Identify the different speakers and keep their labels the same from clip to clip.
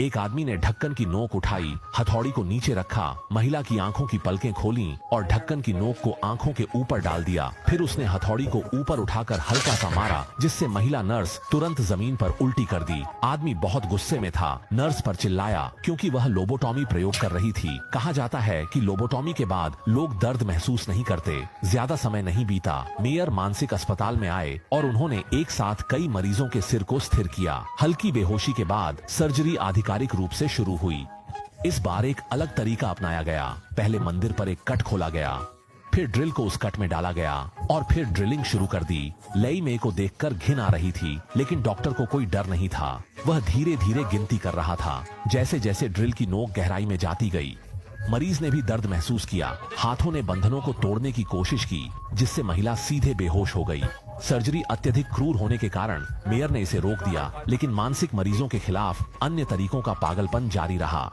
Speaker 1: एक आदमी ने ढक्कन की नोक उठाई, हथौड़ी को नीचे रखा, महिला की आंखों की पलकें खोली और ढक्कन की नोक को आंखों के ऊपर डाल दिया। फिर उसने हथौड़ी को ऊपर उठाकर हल्का सा मारा, जिससे महिला नर्स तुरंत जमीन पर उल्टी कर दी। आदमी बहुत गुस्से में था, नर्स पर चिल्लाया क्योंकि वह लोबोटॉमी प्रयोग कर रही थी। कहा जाता है कि लोबोटॉमी के बाद लोग दर्द महसूस नहीं करते। ज्यादा समय नहीं बीता, मेयर मानसिक अस्पताल में आए और उन्होंने एक साथ कई मरीजों के सिर को स्थिर किया। हल्की बेहोशी के बाद सर्जरी आधिकारिक रूप से शुरू हुई। इस बार एक अलग तरीका अपनाया गया। पहले मंदिर पर एक कट खोला गया, फिर ड्रिल को उस कट में डाला गया और फिर ड्रिलिंग शुरू कर दी। लई मे को देखकर घिन आ रही थी, लेकिन डॉक्टर को कोई डर नहीं था। वह धीरे धीरे गिनती कर रहा था। जैसे जैसे ड्रिल की नोक गहराई में जाती गई, मरीज ने भी दर्द महसूस किया। हाथों ने बंधनों को तोड़ने की कोशिश की, जिससे महिला सीधे बेहोश हो गई। सर्जरी अत्यधिक क्रूर होने के कारण मेयर ने इसे रोक दिया, लेकिन मानसिक मरीजों के खिलाफ अन्य तरीकों का पागलपन जारी रहा।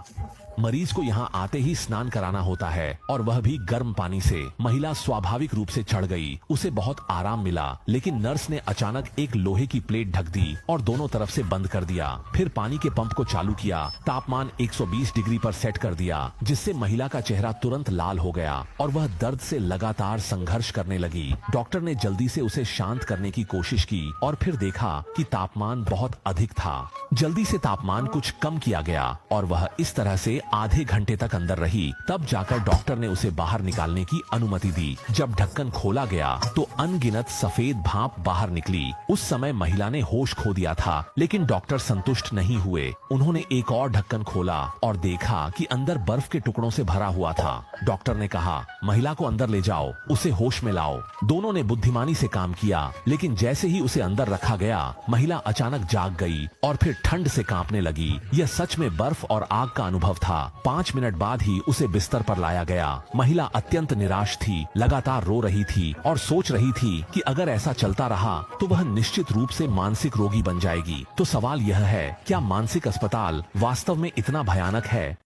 Speaker 1: मरीज को यहाँ आते ही स्नान कराना होता है, और वह भी गर्म पानी से। महिला स्वाभाविक रूप से चढ़ गई। उसे बहुत आराम मिला, लेकिन नर्स ने अचानक एक लोहे की प्लेट ढक दी और दोनों तरफ से बंद कर दिया। फिर पानी के पंप को चालू किया, तापमान 120 डिग्री पर सेट कर दिया, जिससे महिला का चेहरा तुरंत लाल हो गया और वह दर्द से लगातार संघर्ष करने लगी। डॉक्टर ने जल्दी से उसे शांत करने की कोशिश की और फिर देखा कि तापमान बहुत अधिक था। जल्दी से तापमान कुछ कम किया गया और वह इस तरह से आधे घंटे तक अंदर रही। तब जाकर डॉक्टर ने उसे बाहर निकालने की अनुमति दी। जब ढक्कन खोला गया तो अनगिनत सफेद भाप बाहर निकली। उस समय महिला ने होश खो दिया था, लेकिन डॉक्टर संतुष्ट नहीं हुए। उन्होंने एक और ढक्कन खोला और देखा कि अंदर बर्फ के टुकड़ों से भरा हुआ था। डॉक्टर ने कहा, महिला को अंदर ले जाओ, उसे होश में लाओ। दोनों ने बुद्धिमानी से काम किया, लेकिन जैसे ही उसे अंदर रखा गया, महिला अचानक जाग गई और फिर ठंड से कांपने लगी। यह सच में बर्फ और आग का अनुभव था। 5 मिनट बाद ही उसे बिस्तर पर लाया गया। महिला अत्यंत निराश थी, लगातार रो रही थी और सोच रही थी कि अगर ऐसा चलता रहा तो वह निश्चित रूप से मानसिक रोगी बन जाएगी। तो सवाल यह है, क्या मानसिक अस्पताल वास्तव में इतना भयानक है?